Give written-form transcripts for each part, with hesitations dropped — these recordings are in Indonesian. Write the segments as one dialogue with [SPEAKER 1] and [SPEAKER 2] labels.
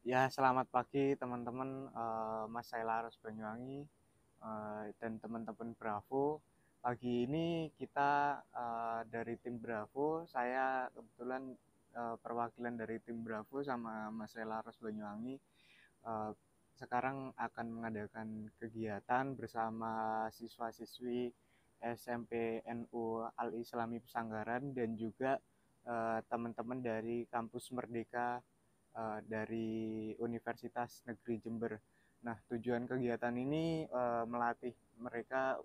[SPEAKER 1] Ya, selamat pagi teman-teman, Mas Sailaros Banyuwangi, dan teman-teman Bravo. Pagi ini kita dari tim Bravo, saya kebetulan perwakilan dari tim Bravo sama Mas Sailaros Banyuwangi. eh, Sekarang akan mengadakan kegiatan bersama siswa-siswi SMP NU Al Islami Pesanggaran dan juga teman-teman dari kampus Merdeka dari Universitas Negeri Jember. Nah, tujuan kegiatan ini melatih mereka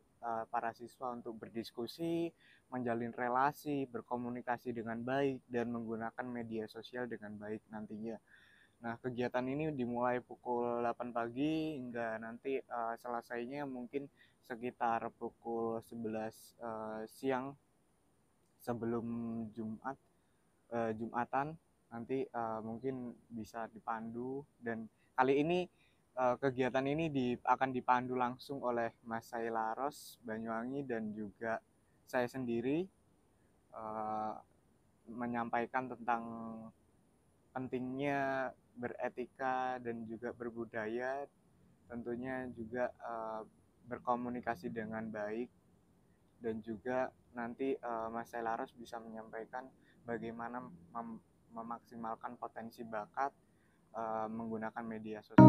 [SPEAKER 1] para siswa untuk berdiskusi, menjalin relasi, berkomunikasi dengan baik, dan menggunakan media sosial dengan baik nantinya. Nah, kegiatan ini dimulai pukul 8 pagi hingga nanti selesainya mungkin sekitar pukul 11 siang sebelum Jumatan. Nanti mungkin bisa dipandu, dan kali ini kegiatan ini akan dipandu langsung oleh Mas Sailaros Banyuwangi dan juga saya sendiri, uh, menyampaikan tentang pentingnya beretika dan juga berbudaya, tentunya juga berkomunikasi dengan baik, dan juga nanti Mas Sailaros bisa menyampaikan bagaimana memaksimalkan potensi bakat menggunakan media sosial.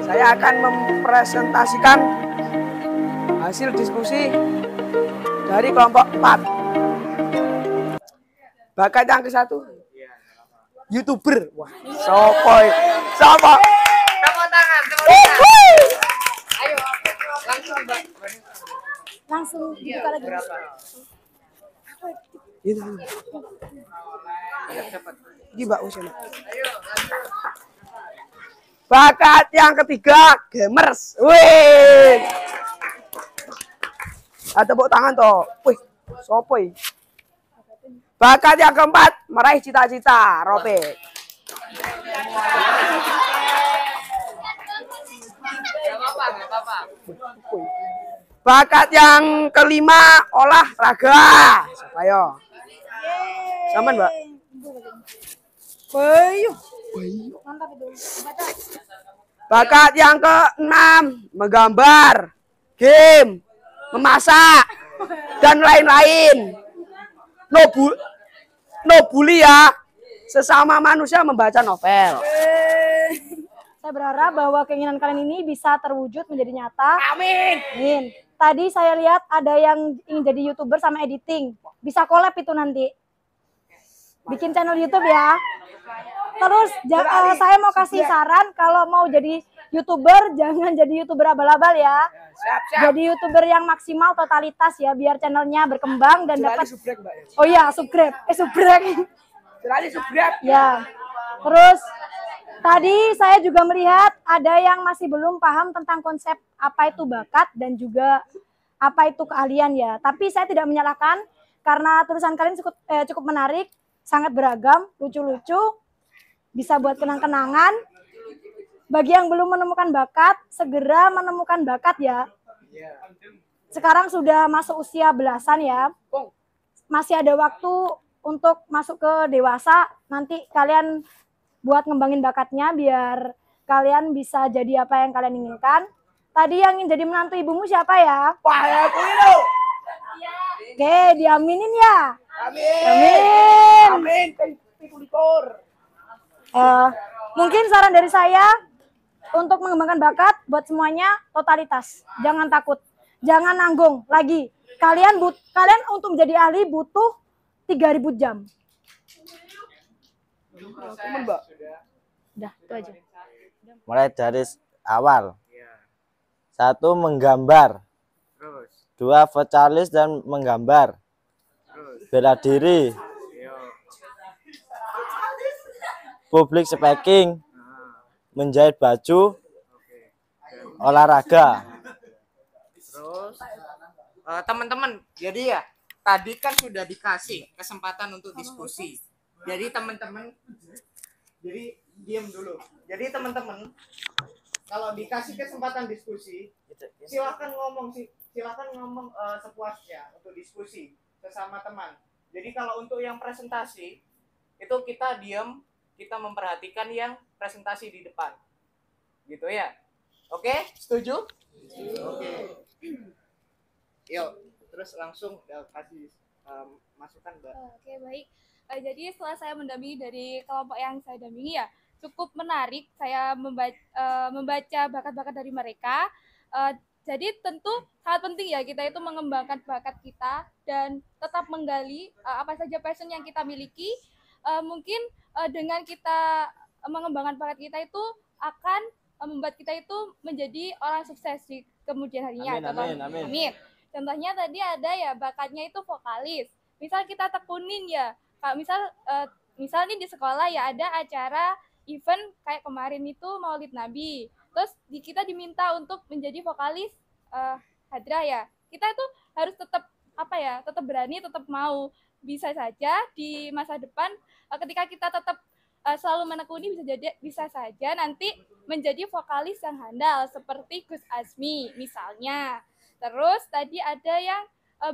[SPEAKER 2] Saya akan mempresentasikan hasil diskusi dari kelompok 4. Bakat yang ke-1, YouTuber. Wah, sopoy. Sopo.
[SPEAKER 3] Tepuk tangan, tepuk tangan. Ayo, langsung Mbak.
[SPEAKER 4] Langsung dibuka lagi.
[SPEAKER 2] Gitu.
[SPEAKER 3] Cepat.
[SPEAKER 2] Ini Mbak Usin.
[SPEAKER 3] Ayo, langsung.
[SPEAKER 2] Bakat yang ketiga, gamers. Wih. Tepuk tangan toh. Wih, sopoy. Bakat yang keempat, meraih cita-cita. Rope.
[SPEAKER 3] Gak apa-apa.
[SPEAKER 2] Bakat yang kelima, olahraga. Ayo. Sama Mbak.
[SPEAKER 4] Bayu. Mantap itu.
[SPEAKER 2] Bakat yang keenam, menggambar, game, memasak, dan lain-lain. No bully ya. Sesama manusia membaca novel.
[SPEAKER 4] Saya berharap bahwa keinginan kalian ini bisa terwujud menjadi nyata.
[SPEAKER 2] Amin.
[SPEAKER 4] Amin. Tadi saya lihat ada yang ingin jadi YouTuber sama editing. Bisa collab itu nanti. Bikin channel YouTube ya. Terus saya mau kasih saran, kalau mau jadi YouTuber jangan jadi YouTuber abal-abal ya.
[SPEAKER 2] Siap.
[SPEAKER 4] Jadi YouTuber yang maksimal totalitas ya, biar channelnya berkembang dan dapat.
[SPEAKER 2] Subrek, Mbak.
[SPEAKER 4] Oh iya, subrek.
[SPEAKER 2] Subrek.
[SPEAKER 4] Ya. Terus tadi saya juga melihat ada yang masih belum paham tentang konsep apa itu bakat dan juga apa itu keahlian ya. Tapi saya tidak menyalahkan karena tulisan kalian cukup menarik, sangat beragam, lucu-lucu, bisa buat kenang-kenangan. Bagi yang belum menemukan bakat, segera menemukan bakat ya. Sekarang sudah masuk usia belasan ya. Masih ada waktu untuk masuk ke dewasa. Nanti kalian buat ngembangin bakatnya biar kalian bisa jadi apa yang kalian inginkan. Tadi yang ingin jadi menantu ibumu siapa ya?
[SPEAKER 2] Wah, aku itu.
[SPEAKER 4] Oke, diaminin ya.
[SPEAKER 2] Amin.
[SPEAKER 4] Amin.
[SPEAKER 2] Amin. Pikulikur.
[SPEAKER 4] Mungkin saran dari saya untuk mengembangkan bakat buat semuanya totalitas. Jangan takut, jangan nanggung lagi. Kalian untuk menjadi ahli butuh 3.000 jam.
[SPEAKER 2] Mbak.
[SPEAKER 4] Udah, itu aja.
[SPEAKER 5] Mulai dari awal. 1. Menggambar.
[SPEAKER 1] Terus.
[SPEAKER 5] 2. Vokalis dan menggambar.
[SPEAKER 1] Terus.
[SPEAKER 5] Bela diri.
[SPEAKER 1] Yo.
[SPEAKER 5] Public speaking. Menjahit baju.
[SPEAKER 1] Oke.
[SPEAKER 5] Olahraga.
[SPEAKER 3] Terus teman-teman, jadi ya tadi kan sudah dikasih kesempatan untuk diskusi. Jadi teman-teman, jadi diam dulu. Jadi teman-teman, kalau dikasih kesempatan diskusi, silakan ngomong sepuasnya untuk diskusi sesama teman. Jadi kalau untuk yang presentasi itu kita diam, kita memperhatikan yang presentasi di depan, gitu ya. Oke, setuju? Oke. Yuk, terus langsung kasih masukan, Mbak.
[SPEAKER 6] Oke, baik. Jadi setelah saya mendampingi dari kelompok yang saya dampingi ya, cukup menarik saya membaca bakat-bakat dari mereka. Jadi tentu sangat penting ya kita itu mengembangkan bakat kita dan tetap menggali apa saja passion yang kita miliki. Mungkin dengan kita mengembangkan bakat kita itu akan membuat kita itu menjadi orang sukses di kemudian harinya. Amin. Contohnya tadi ada ya bakatnya itu vokalis. Misal kita tekunin ya, kalau misal nih di sekolah ya ada acara event kayak kemarin itu Maulid Nabi. Terus kita diminta untuk menjadi vokalis hadrah ya. Kita tuh harus tetap tetap berani, tetap mau. Bisa saja di masa depan ketika kita tetap selalu menekuni bisa saja nanti menjadi vokalis yang handal seperti Gus Azmi misalnya. Terus tadi ada yang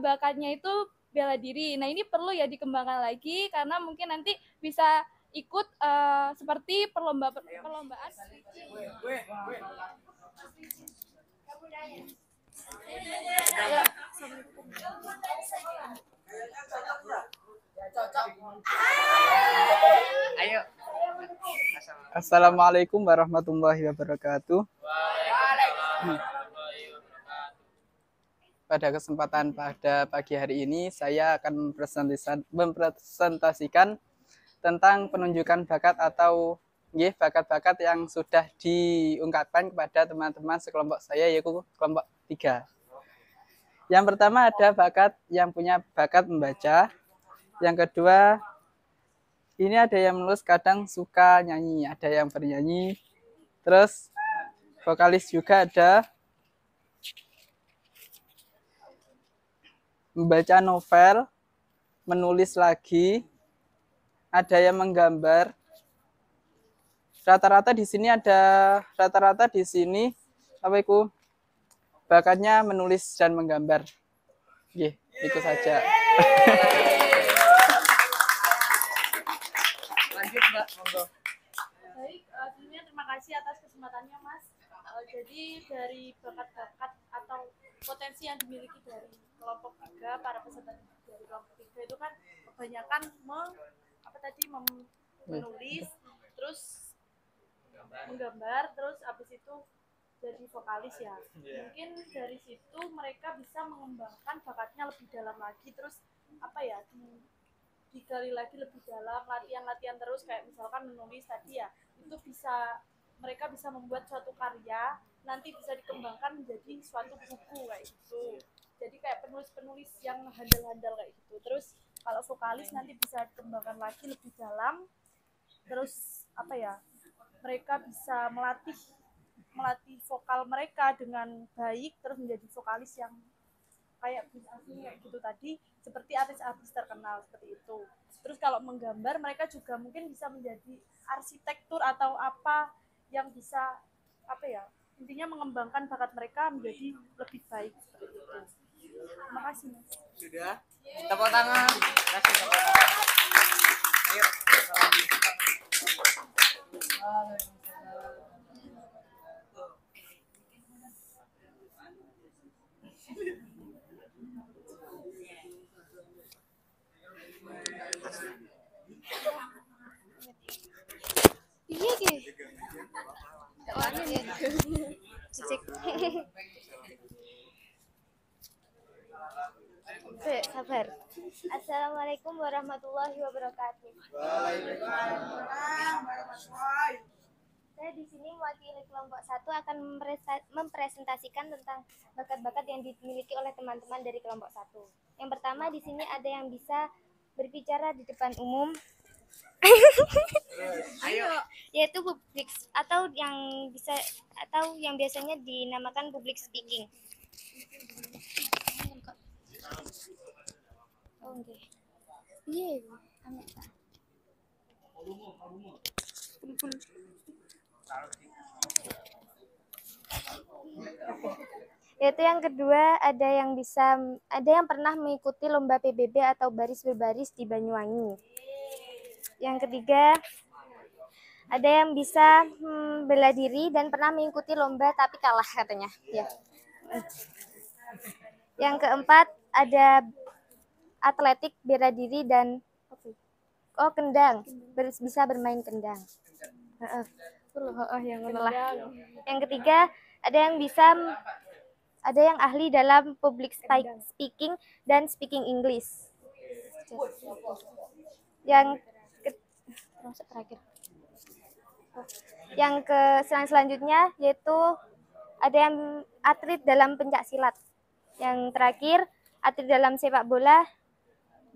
[SPEAKER 6] bakatnya itu bela diri. Nah ini perlu ya dikembangkan lagi karena mungkin nanti bisa ikut seperti perlombaan.
[SPEAKER 3] Ayo.
[SPEAKER 7] Assalamualaikum warahmatullahi wabarakatuh. Pada kesempatan pada pagi hari ini saya akan mempresentasikan tentang penunjukan bakat atau bakat-bakat yang sudah diungkapkan kepada teman-teman sekelompok saya, yaitu kelompok 3. Yang pertama ada bakat yang punya bakat membaca. Yang kedua, ini ada yang menulis kadang suka nyanyi, ada yang bernyanyi. Terus vokalis juga ada. Membaca novel, menulis lagi, ada yang menggambar. Rata-rata di sini bakatnya menulis dan menggambar. Itu saja.
[SPEAKER 3] Lanjut, Mbak, monggo.
[SPEAKER 6] Baik, sebelumnya terima kasih atas kesempatannya, Mas. Jadi dari bakat-bakat atau potensi yang dimiliki dari kelompok 3, para peserta dari kelompok 3 itu kan kebanyakan menulis, terus menggambar, terus habis itu jadi vokalis ya. Mungkin dari situ mereka bisa mengembangkan bakatnya lebih dalam lagi, terus digali lagi lebih dalam, latihan terus kayak misalkan menulis tadi ya, itu mereka bisa membuat suatu karya, nanti bisa dikembangkan menjadi suatu buku kayak gitu. Jadi kayak penulis-penulis yang handal-handal kayak gitu. Terus kalau vokalis nanti bisa dikembangkan lagi lebih dalam. Terus mereka bisa melatih vokal mereka dengan baik, terus menjadi vokalis yang kayak kayak gitu tadi, seperti artis-artis terkenal seperti itu. Terus kalau menggambar mereka juga mungkin bisa menjadi arsitektur atau apa yang bisa intinya mengembangkan bakat mereka menjadi lebih baik seperti itu. Terima kasih, Mas.
[SPEAKER 3] Sudah? Tepuk tangan. Kasih tepuk tangan. Ayo.
[SPEAKER 8] Sabar. Assalamualaikum warahmatullahi wabarakatuh. Saya di sini mewakili kelompok 1 akan mempresentasikan tentang bakat-bakat yang dimiliki oleh teman-teman dari kelompok 1. Yang pertama di sini ada yang bisa berbicara di depan umum. Yaitu public atau yang biasanya dinamakan public speaking. Oh, okay. Iya, Yaitu yang kedua ada yang pernah mengikuti lomba PBB atau baris berbaris di Banyuwangi. Yang ketiga ada yang bisa bela diri dan pernah mengikuti lomba tapi kalah katanya. Ya. Yang keempat ada atletik, bela diri dan kendang, bisa bermain kendang. Yang ketiga ada yang ahli dalam public speaking dan speaking English. Selanjutnya yaitu ada yang atlet dalam pencak silat. Yang terakhir atlet dalam sepak bola,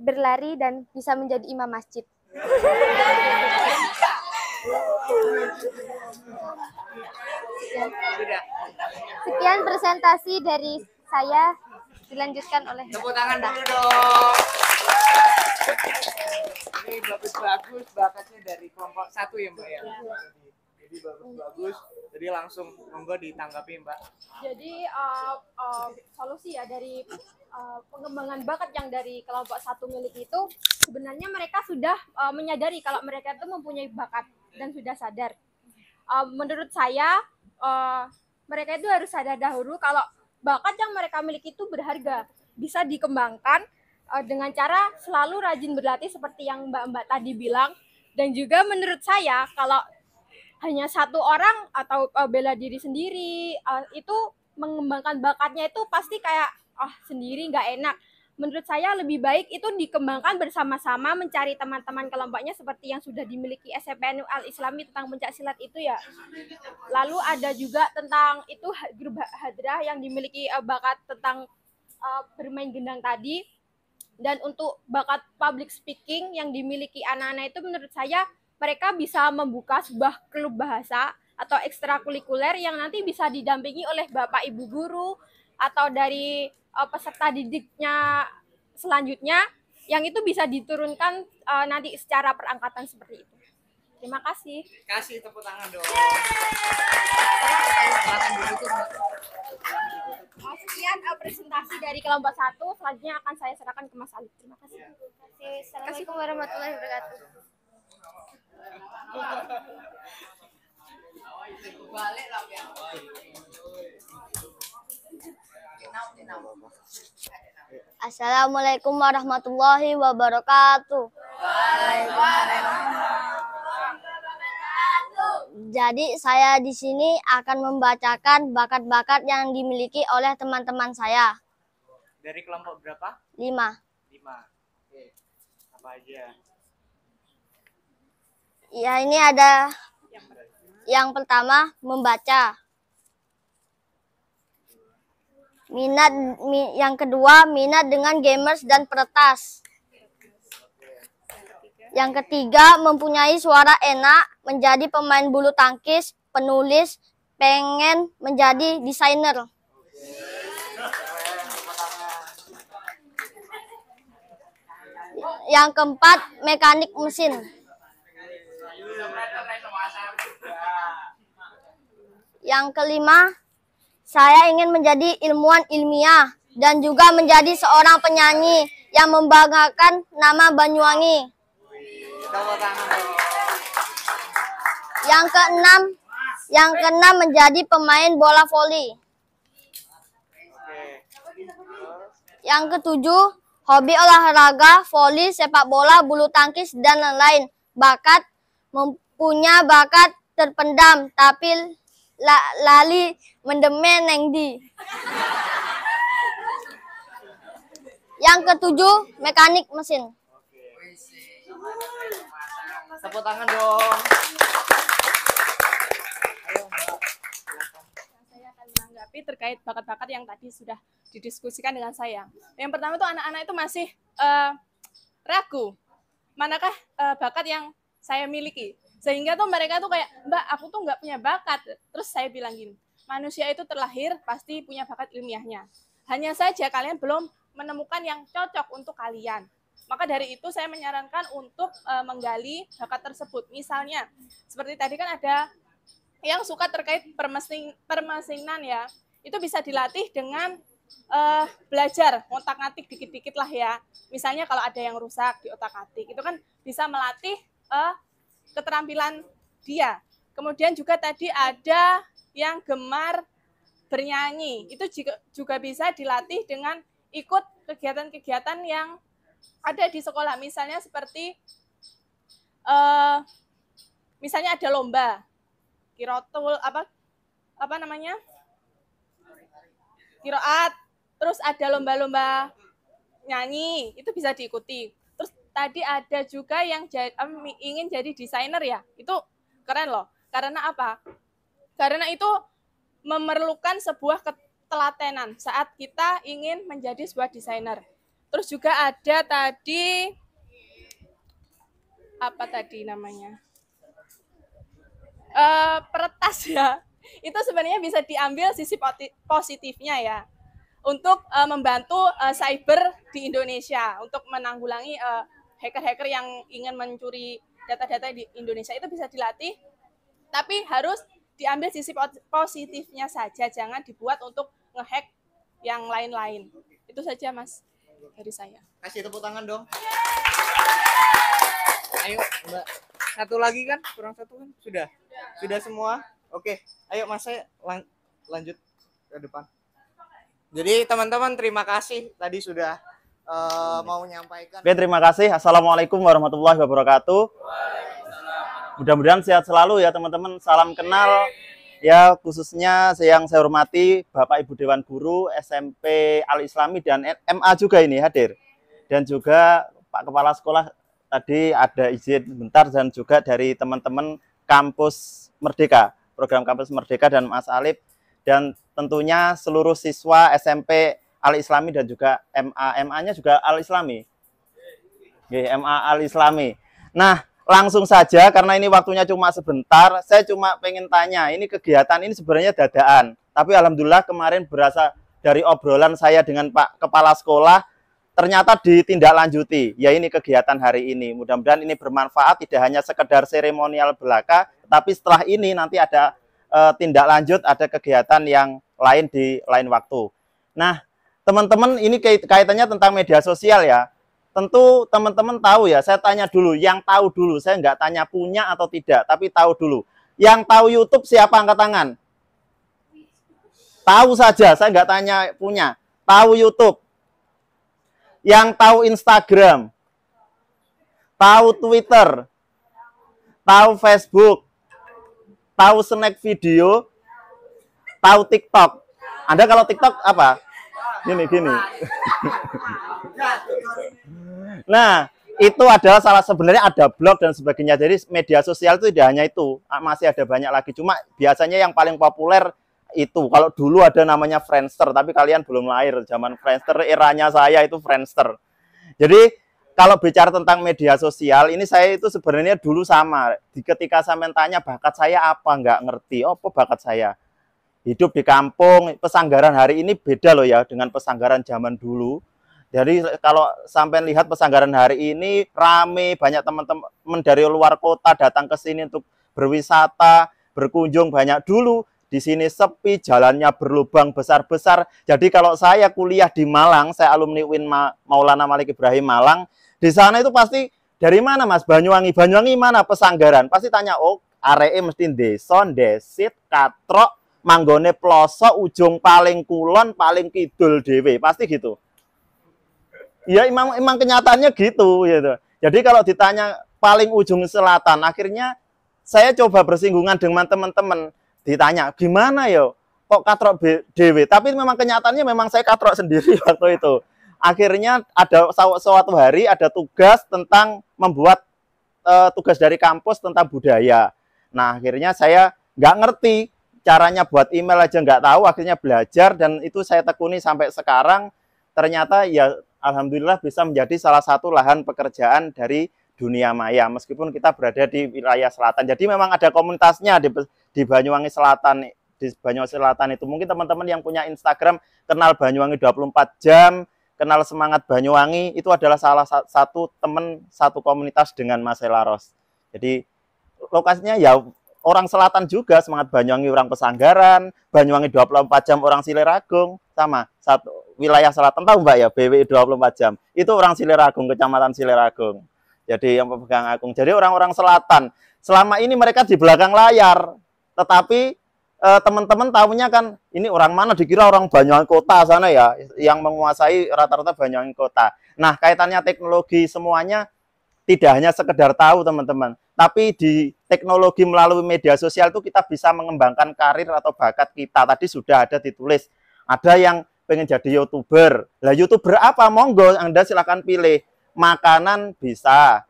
[SPEAKER 8] berlari dan bisa menjadi imam masjid. Sekian presentasi dari saya, dilanjutkan oleh.
[SPEAKER 3] Tepuk tangan dulu dong. Ini bagus-bagus bakatnya dari kelompok 1 ya Mbak ya. Jadi bagus-bagus. Jadi langsung monggo ditanggapi Mbak.
[SPEAKER 9] Jadi solusi ya dari pengembangan bakat yang dari kelompok 1 miliki itu, sebenarnya mereka sudah menyadari kalau mereka itu mempunyai bakat dan sudah sadar. Menurut saya mereka itu harus sadar dahulu kalau bakat yang mereka miliki itu berharga, bisa dikembangkan dengan cara selalu rajin berlatih seperti yang Mbak-mbak tadi bilang. Dan juga menurut saya kalau hanya satu orang atau bela diri sendiri itu mengembangkan bakatnya itu pasti kayak sendiri nggak enak. Menurut saya lebih baik itu dikembangkan bersama-sama, mencari teman-teman kelompoknya seperti yang sudah dimiliki SMPN Al-Islami tentang pencak silat itu ya. Lalu ada juga tentang itu grup hadrah yang dimiliki bakat tentang bermain gendang tadi. Dan untuk bakat public speaking yang dimiliki anak-anak itu menurut saya mereka bisa membuka sebuah klub bahasa atau ekstrakurikuler yang nanti bisa didampingi oleh Bapak Ibu guru atau dari peserta didiknya selanjutnya yang itu bisa diturunkan nanti secara perangkatan seperti itu. Terima kasih.
[SPEAKER 3] Kasih tepuk tangan dong.
[SPEAKER 9] Sekian presentasi dari kelompok 1, selanjutnya akan saya serahkan ke Mas Alif. Terima kasih.
[SPEAKER 8] Assalamualaikum warahmatullahi wabarakatuh. Assalamualaikum warahmatullahi wabarakatuh. Jadi saya di sini akan membacakan bakat-bakat yang dimiliki oleh teman-teman saya.
[SPEAKER 3] Dari kelompok berapa?
[SPEAKER 8] 5.
[SPEAKER 3] 5. Oke. Apa aja?
[SPEAKER 8] Ya, ini ada yang pertama membaca. Yang kedua minat dengan gamers dan peretas. Yang ketiga mempunyai suara enak, menjadi pemain bulu tangkis, penulis, pengen menjadi desainer. Yang keempat mekanik mesin. Yang kelima, saya ingin menjadi ilmuwan ilmiah dan juga menjadi seorang penyanyi yang membanggakan nama Banyuwangi. Yang keenam menjadi pemain bola voli. Yang ketujuh, hobi olahraga, voli, sepak bola, bulu tangkis, dan lain-lain. Mempunyai bakat terpendam, tapi lali mendemen neng di. Yang ketujuh, mekanik mesin.
[SPEAKER 3] Tepuk tangan dong.
[SPEAKER 10] Saya akan menanggapi terkait bakat-bakat yang tadi sudah didiskusikan dengan saya. Yang pertama itu anak-anak itu masih ragu, manakah bakat yang saya miliki. Sehingga tuh mereka tuh kayak, Mbak, aku tuh nggak punya bakat. Terus saya bilang gini, manusia itu terlahir pasti punya bakat ilmiahnya. Hanya saja kalian belum menemukan yang cocok untuk kalian. Maka dari itu saya menyarankan untuk menggali bakat tersebut. Misalnya, seperti tadi kan ada yang suka terkait permesinan ya. Itu bisa dilatih dengan belajar ngotak-ngatik dikit-dikit lah ya. Misalnya kalau ada yang rusak di otak-atik, itu kan bisa melatih keterampilan dia. Kemudian juga tadi ada yang gemar bernyanyi. Itu juga bisa dilatih dengan ikut kegiatan-kegiatan yang ada di sekolah. Misalnya seperti misalnya ada lomba kirotul apa namanya? Kiroat. Terus ada lomba-lomba nyanyi, itu bisa diikuti. Terus tadi ada juga yang ingin jadi desainer ya, itu keren loh. Karena apa? Karena itu memerlukan sebuah ketelatenan saat kita ingin menjadi sebuah desainer. Terus juga ada tadi, apa tadi namanya? Peretas ya. Itu sebenarnya bisa diambil sisi positifnya ya. Untuk membantu cyber di Indonesia, untuk menanggulangi hacker-hacker yang ingin mencuri data-data di Indonesia, itu bisa dilatih, tapi harus diambil sisi positifnya saja, jangan dibuat untuk ngehack yang lain-lain. Itu saja Mas dari saya.
[SPEAKER 3] Kasih tepuk tangan dong. Ayo Mbak, satu lagi kan, kurang satu kan, sudah semua. Oke, ayo Mas, saya lanjut ke depan. Jadi teman-teman terima kasih tadi sudah mau menyampaikan.
[SPEAKER 5] Oke, terima kasih. Assalamualaikum warahmatullahi wabarakatuh. Mudah-mudahan sehat selalu ya teman-teman. Salam kenal ya, khususnya yang saya hormati Bapak Ibu Dewan Guru SMP Al-Islami dan MA juga ini hadir. Dan juga Pak Kepala Sekolah tadi ada izin bentar, dan juga dari teman-teman Kampus Merdeka, program Kampus Merdeka dan Mas Alif, dan tentunya seluruh siswa SMP Al-Islami dan juga MA. MA-nya juga Al-Islami. MA Al-Islami. Nah, langsung saja karena ini waktunya cuma sebentar, saya cuma pengen tanya, ini kegiatan ini sebenarnya dadaan. Tapi alhamdulillah kemarin berasa dari obrolan saya dengan Pak Kepala Sekolah, ternyata ditindaklanjuti. Ya ini kegiatan hari ini. Mudah-mudahan ini bermanfaat, tidak hanya sekedar seremonial belaka, tapi setelah ini nanti ada tindak lanjut, ada kegiatan yang lain di lain waktu. Nah, teman-teman, ini kaitannya tentang media sosial ya. Tentu teman-teman tahu ya, saya tanya dulu, yang tahu dulu, saya nggak tanya punya atau tidak, tapi tahu dulu. Yang tahu YouTube siapa angkat tangan? Tahu saja, saya nggak tanya punya. Tahu YouTube. Yang tahu Instagram. Tahu Twitter. Tahu Facebook. Tahu snack video, tahu TikTok. Anda kalau TikTok apa? Gini. Nah, itu adalah sebenarnya ada blog dan sebagainya. Jadi media sosial itu tidak hanya itu, masih ada banyak lagi. Cuma biasanya yang paling populer itu. Kalau dulu ada namanya Friendster, tapi kalian belum lahir zaman Friendster, eranya saya itu Friendster. Jadi kalau bicara tentang media sosial, ini saya itu sebenarnya dulu sama. Ketika saya tanya bakat saya apa, nggak ngerti. Apa bakat saya? Hidup di kampung, pesanggaran hari ini beda loh ya dengan pesanggaran zaman dulu. Jadi kalau sampai lihat pesanggaran hari ini rame, banyak teman-teman dari luar kota datang ke sini untuk berwisata, berkunjung banyak. Dulu di sini sepi, jalannya berlubang besar-besar. Jadi kalau saya kuliah di Malang, saya alumni UIN Maulana Malik Ibrahim Malang. Di sana itu pasti dari mana Mas? Banyuwangi. Banyuwangi mana? Pesanggaran. Pasti tanya, oh areke mesti deson, desit, katrok, manggone pelosok, ujung paling kulon, paling kidul dewe. Pasti gitu. Ya emang kenyataannya gitu. Jadi kalau ditanya paling ujung selatan, akhirnya saya coba bersinggungan dengan teman-teman. ditanya, gimana yo kok katrok dewe? Tapi memang kenyataannya memang saya katrok sendiri waktu itu. Akhirnya ada suatu hari ada tugas tentang membuat tugas dari kampus tentang budaya. Nah, akhirnya saya nggak ngerti caranya buat email aja nggak tahu, akhirnya belajar dan itu saya tekuni sampai sekarang. Ternyata ya alhamdulillah bisa menjadi salah satu lahan pekerjaan dari dunia maya meskipun kita berada di wilayah selatan. Jadi memang ada komunitasnya di Banyuwangi Selatan. Di Banyuwangi Selatan itu mungkin teman-teman yang punya Instagram kenal Banyuwangi 24 jam, kenal semangat Banyuwangi, itu adalah salah satu teman satu komunitas dengan Mas Selaros. Jadi lokasinya ya orang selatan juga, semangat Banyuwangi orang Pesanggaran, Banyuwangi 24 jam orang Sileragung, sama satu wilayah selatan, tahu Mbak ya, BWI 24 jam. Itu orang Sileragung, Kecamatan Sileragung. Jadi yang pemegang agung. Jadi orang-orang selatan. Selama ini mereka di belakang layar, tetapi teman-teman tahunya kan ini orang mana, dikira orang Banyuwangi kota sana ya, yang menguasai rata-rata Banyuwangi kota. Nah, kaitannya teknologi semuanya tidak hanya sekedar tahu teman-teman, tapi di teknologi melalui media sosial itu kita bisa mengembangkan karir atau bakat kita. Tadi sudah ada ditulis, ada yang pengen jadi YouTuber. Lah YouTuber apa? Monggo Anda silakan pilih. Makanan bisa,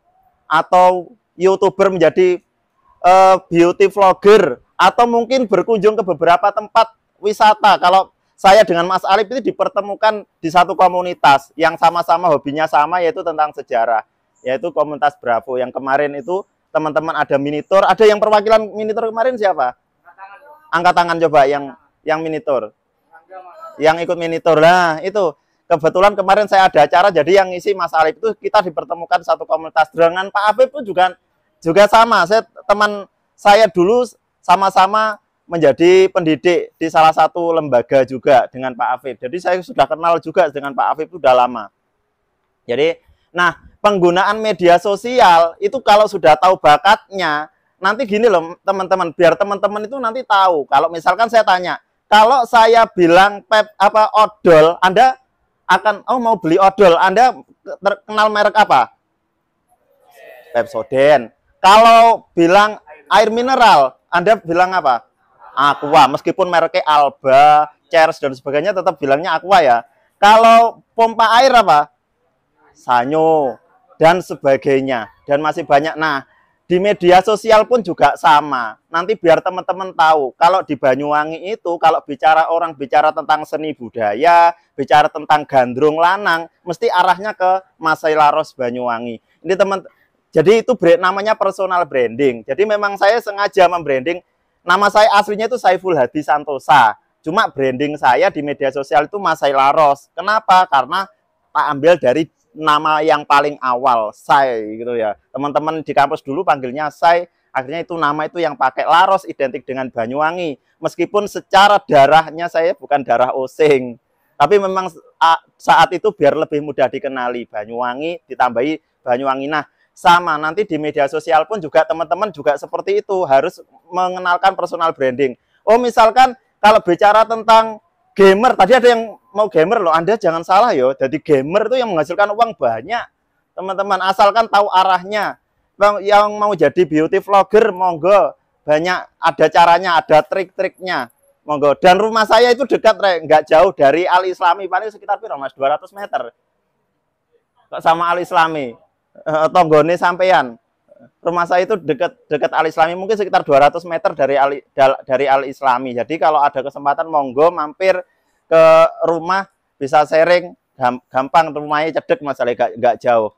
[SPEAKER 5] atau YouTuber menjadi beauty vlogger, atau mungkin berkunjung ke beberapa tempat wisata. Kalau saya dengan Mas Alif itu dipertemukan di satu komunitas yang sama-sama hobinya sama, yaitu tentang sejarah, yaitu komunitas Bravo. Yang kemarin itu teman-teman ada minitur, ada yang perwakilan minitur kemarin siapa? Angkat tangan coba yang minitur. Yang ikut minitur. Nah, itu kebetulan kemarin saya ada acara, jadi yang ngisi Mas Alif itu kita dipertemukan satu komunitas. Dengan Pak Afif pun juga sama. Teman saya dulu sama-sama menjadi pendidik di salah satu lembaga juga dengan Pak Afif. Jadi saya sudah kenal juga dengan Pak Afif itu udah lama. Jadi, nah penggunaan media sosial itu kalau sudah tahu bakatnya, nanti gini loh teman-teman, biar teman-teman itu nanti tahu. Kalau misalkan saya tanya, kalau saya bilang odol, Anda akan mau beli odol, Anda terkenal merek apa? Pepsodent. Kalau bilang air mineral, Anda bilang apa? Aqua. Meskipun mereknya Alba, Cheers dan sebagainya tetap bilangnya Aqua ya. Kalau pompa air apa? Sanyo dan sebagainya, dan masih banyak. Nah, di media sosial pun juga sama. Nanti biar teman-teman tahu, kalau di Banyuwangi itu, kalau orang bicara tentang seni budaya, bicara tentang gandrung lanang, mesti arahnya ke Mas Selaros Banyuwangi. Ini jadi itu namanya personal branding. Jadi memang saya sengaja membranding. Nama saya aslinya itu Saiful Hadi Santosa. Cuma branding saya di media sosial itu Mas Selaros. Kenapa? Karena tak ambil dari nama yang paling awal, Sai gitu ya. Teman-teman di kampus dulu panggilnya Sai, akhirnya itu nama itu yang pakai Laros identik dengan Banyuwangi. Meskipun secara darahnya saya bukan darah Osing, tapi memang saat itu biar lebih mudah dikenali, Banyuwangi ditambahi Banyuwangi. Nah, sama nanti di media sosial pun juga teman-teman juga seperti itu, harus mengenalkan personal branding. Oh, misalkan kalau bicara tentang gamer, tadi ada yang mau gamer loh, Anda jangan salah yo. Jadi gamer itu yang menghasilkan uang banyak, teman-teman, asalkan tahu arahnya. Yang mau jadi beauty vlogger, monggo, banyak ada caranya, ada trik-triknya, monggo. Dan rumah saya itu dekat, nggak jauh dari Al Islami, paling sekitar Mas 200 meter sama Al Islami. Tonggone sampean. Rumah saya itu dekat Al Islami, mungkin sekitar 200 meter dari Al Islami. Jadi kalau ada kesempatan monggo mampir ke rumah, bisa sharing, gampang, rumahnya cedek, masalah nggak jauh.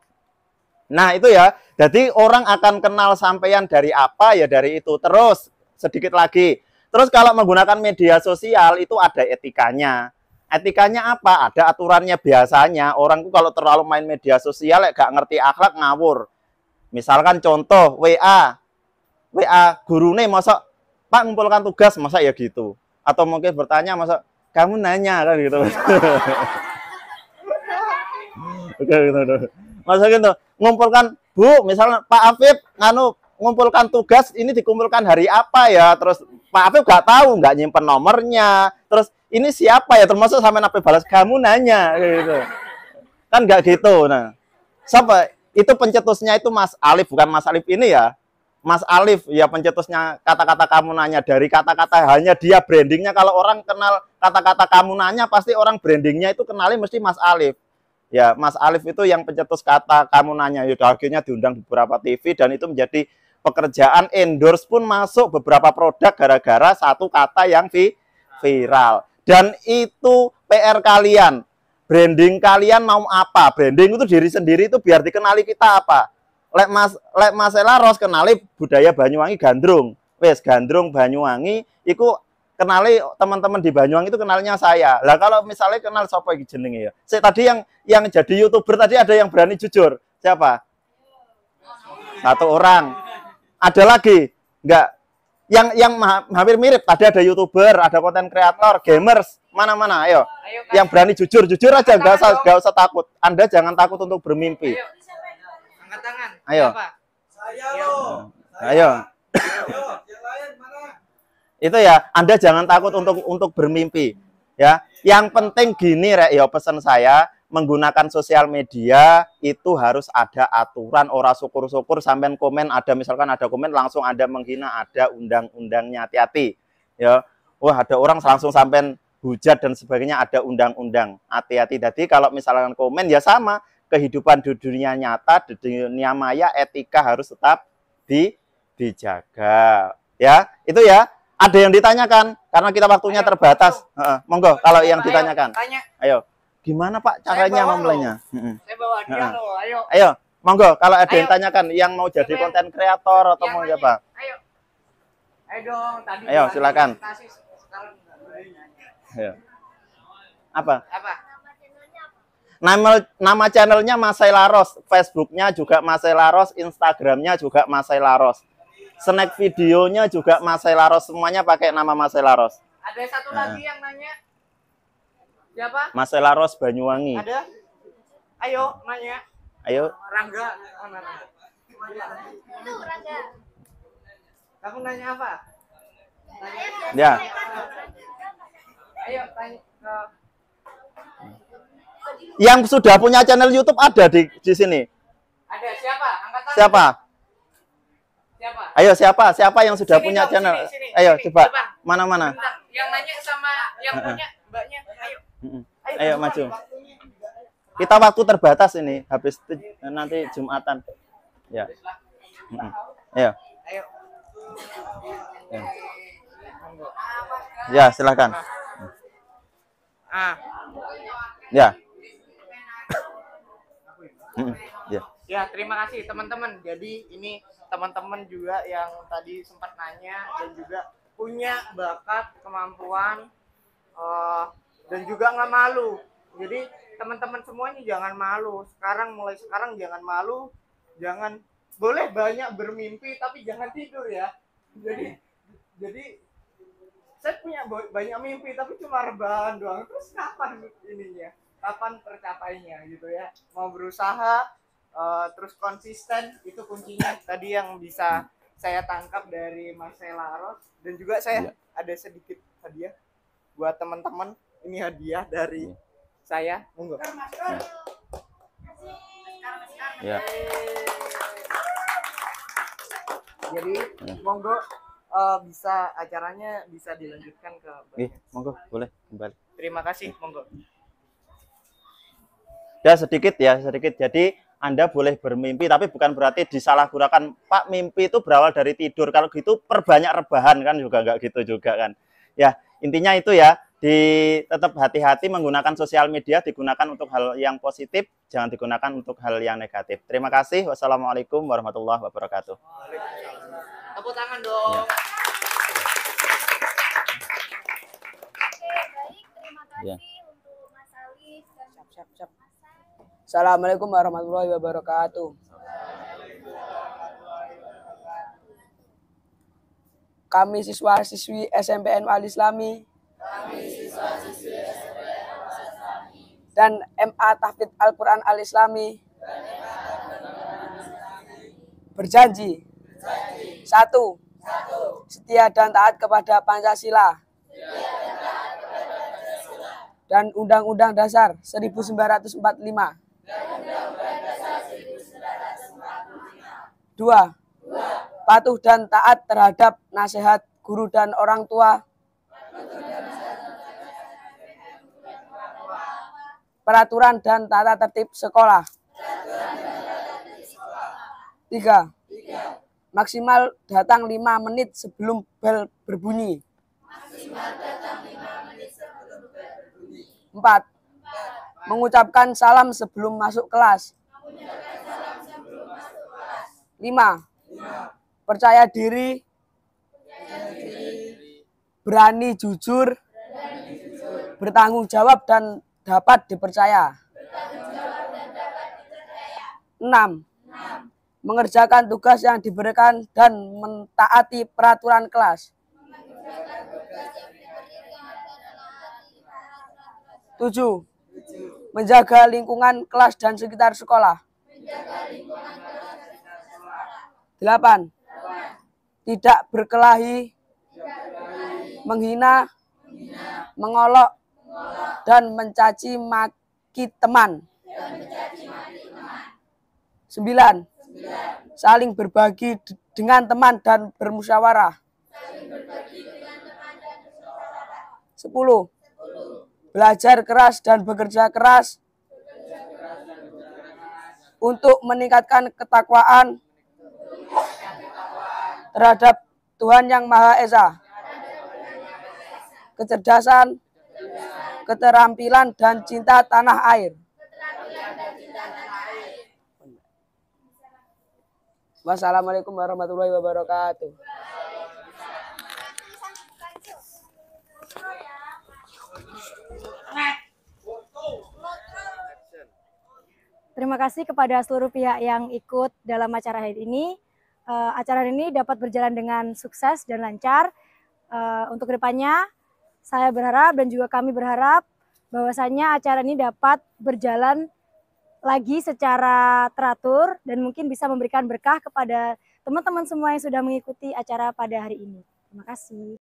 [SPEAKER 5] Nah, itu ya. Jadi orang akan kenal sampean dari apa ya, dari itu. Terus sedikit lagi. Terus kalau menggunakan media sosial itu ada etikanya. Etikanya apa? Ada aturannya. Biasanya orang itu kalau terlalu main media sosial gak ngerti akhlak, ngawur. Misalkan contoh WA gurune, masa Pak ngumpulkan tugas, masa ya gitu. Atau mungkin bertanya, masa kamu nanya kan gitu. Masa gitu ngumpulkan, Bu, misalnya Pak Afif ngumpulkan tugas ini dikumpulkan hari apa ya, terus Pak Afif gak tahu, nggak nyimpen nomornya, terus ini siapa ya, termasuk sampai nape balas kamu nanya gitu. Kan nggak gitu. Nah, siapa itu pencetusnya itu Mas Alif, bukan Mas Alif ini ya. Mas Alif, ya pencetusnya kata-kata kamu nanya. Dari kata-kata hanya dia brandingnya, kalau orang kenal kata-kata kamu nanya, pasti orang brandingnya itu kenalnya mesti Mas Alif. Ya, Mas Alif itu yang pencetus kata kamu nanya. Ya, akhirnya diundang di beberapa TV dan itu menjadi pekerjaan, endorse pun masuk beberapa produk gara-gara satu kata yang viral. Dan itu PR kalian. Branding kalian mau apa? Branding itu diri sendiri itu biar dikenali kita apa? Lek Mas Elaros kenali budaya Banyuwangi gandrung. Wes gandrung Banyuwangi iku kenali teman-teman di Banyuwangi itu kenalnya saya. Lah kalau misalnya kenal siapa iki jenenge ya? Saya tadi yang jadi YouTuber tadi ada yang berani jujur. Siapa? Satu orang. Ada lagi? Enggak. Yang hampir mirip, tadi ada YouTuber, ada konten kreator, gamers. Mana-mana? Ayo. Yang berani jujur aja, enggak usah takut. Anda jangan takut untuk bermimpi.
[SPEAKER 3] Angkat tangan.
[SPEAKER 5] Ayo.
[SPEAKER 3] Siapa?
[SPEAKER 5] Ayo. Itu ya, Anda jangan takut untuk bermimpi. Ya, yang penting gini rek, ya pesan saya, menggunakan sosial media itu harus ada aturan. Ora syukur-syukur sampean komen ada misalkan ada komen langsung Anda menghina, ada undang-undangnya, hati-hati. Ya. Wah, ada orang langsung sampean hujat dan sebagainya, ada undang-undang. Hati-hati. Jadi kalau misalkan komen ya sama, kehidupan di dunia nyata, di dunia maya, etika harus tetap dijaga. Ya, itu ya. Ada yang ditanyakan karena kita waktunya terbatas. Monggo kalau yang ditanyakan. Ayo. Gimana Pak caranya memulainya?
[SPEAKER 3] Saya bawa dia loh, ayo.
[SPEAKER 5] Ayo, monggo kalau ada yang tanyakan yang mau jadi konten kreator atau mau apa?
[SPEAKER 3] Ayo. Ayo dong, tadi.
[SPEAKER 5] Ayo, silakan. Ayo. Apa? Nama channelnya Mas Elaros, Facebooknya juga Mas Elaros, Instagramnya juga Mas Elaros, snack videonya juga Mas Elaros, semuanya pakai nama Mas Elaros.
[SPEAKER 3] Ada satu lagi yang nanya. Siapa?
[SPEAKER 5] Mas Elaros Banyuwangi.
[SPEAKER 3] Ada? Ayo nanya.
[SPEAKER 5] Ayo.
[SPEAKER 3] Rangga. Mana Rangga? Itu Rangga. Kamu nanya apa? Nanya.
[SPEAKER 5] Ya.
[SPEAKER 3] Ayo tanya ke
[SPEAKER 5] yang sudah punya channel YouTube ada di sini.
[SPEAKER 3] Ada siapa? Angkat tangan.
[SPEAKER 5] Siapa?
[SPEAKER 3] Siapa?
[SPEAKER 5] Ayo siapa yang sudah punya channel? Ayo coba. Mana-mana?
[SPEAKER 3] Yang nanya sama yang punya mbaknya. Ayo.
[SPEAKER 5] Ayo maju. Kita waktu terbatas ini, habis nanti Jumatan. Ya. Ayo.
[SPEAKER 3] Ayo.
[SPEAKER 5] Ya, silakan. Ya.
[SPEAKER 3] Ya, terima kasih teman-teman. Jadi ini teman-teman juga yang tadi sempat nanya dan juga punya bakat, kemampuan, dan juga nggak malu. Jadi teman-teman semuanya jangan malu. Mulai sekarang jangan malu, jangan boleh banyak bermimpi tapi jangan tidur ya. Jadi saya punya banyak mimpi tapi cuma rebahan doang. Terus kapan ininya? Kapan tercapainya gitu ya? Mau berusaha terus konsisten itu kuncinya. Tadi yang bisa saya tangkap dari Mas Elaros dan juga saya ada sedikit hadiah buat teman-teman. Ini hadiah dari saya. Monggo.
[SPEAKER 5] Ya.
[SPEAKER 3] Jadi monggo bisa acaranya bisa dilanjutkan ke
[SPEAKER 5] monggo boleh kembali.
[SPEAKER 3] Terima kasih, monggo.
[SPEAKER 5] Ya sedikit. Jadi Anda boleh bermimpi tapi bukan berarti disalahgunakan. Pak, mimpi itu berawal dari tidur. Kalau gitu perbanyak rebahan kan juga enggak gitu juga kan. Ya, intinya itu ya. Tetap hati-hati menggunakan sosial media, digunakan untuk hal yang positif, jangan digunakan untuk hal yang negatif. Terima kasih. Wassalamualaikum warahmatullahi wabarakatuh.
[SPEAKER 3] Tepuk tangan dong.
[SPEAKER 5] Ya.
[SPEAKER 9] Baik, terima kasih untuk Mas Alif dan
[SPEAKER 2] Siap. Assalamualaikum warahmatullahi wabarakatuh. Kami siswa-siswi SMPN Al Islami dan MA Tahfidz Al-Quran Al Islami berjanji 1. Setia dan taat kepada Pancasila dan Undang-Undang Dasar 1945. 2. patuh dan taat terhadap nasihat guru dan orang tua, peraturan dan tata tertib sekolah. 3. Maksimal datang 5 menit sebelum bel berbunyi. 4. Mengucapkan salam sebelum masuk kelas. 5. Percaya diri, berani jujur, bertanggung jawab dan dapat dipercaya. 6. Mengerjakan tugas yang diberikan dan mentaati peraturan kelas. 7. Menjaga lingkungan kelas dan sekitar sekolah. 8. Tidak berkelahi, menghina, mengolok, dan mencaci maki teman. 9. Saling berbagi dengan teman dan bermusyawarah. 10. Belajar keras dan bekerja keras untuk meningkatkan ketakwaan terhadap Tuhan Yang Maha Esa, kecerdasan, keterampilan, dan cinta tanah air. Wassalamualaikum warahmatullahi wabarakatuh.
[SPEAKER 4] Terima kasih kepada seluruh pihak yang ikut dalam acara hari ini. Acara ini dapat berjalan dengan sukses dan lancar. Untuk kedepannya, saya berharap dan juga kami berharap bahwasannya acara ini dapat berjalan lagi secara teratur dan mungkin bisa memberikan berkah kepada teman-teman semua yang sudah mengikuti acara pada hari ini. Terima kasih.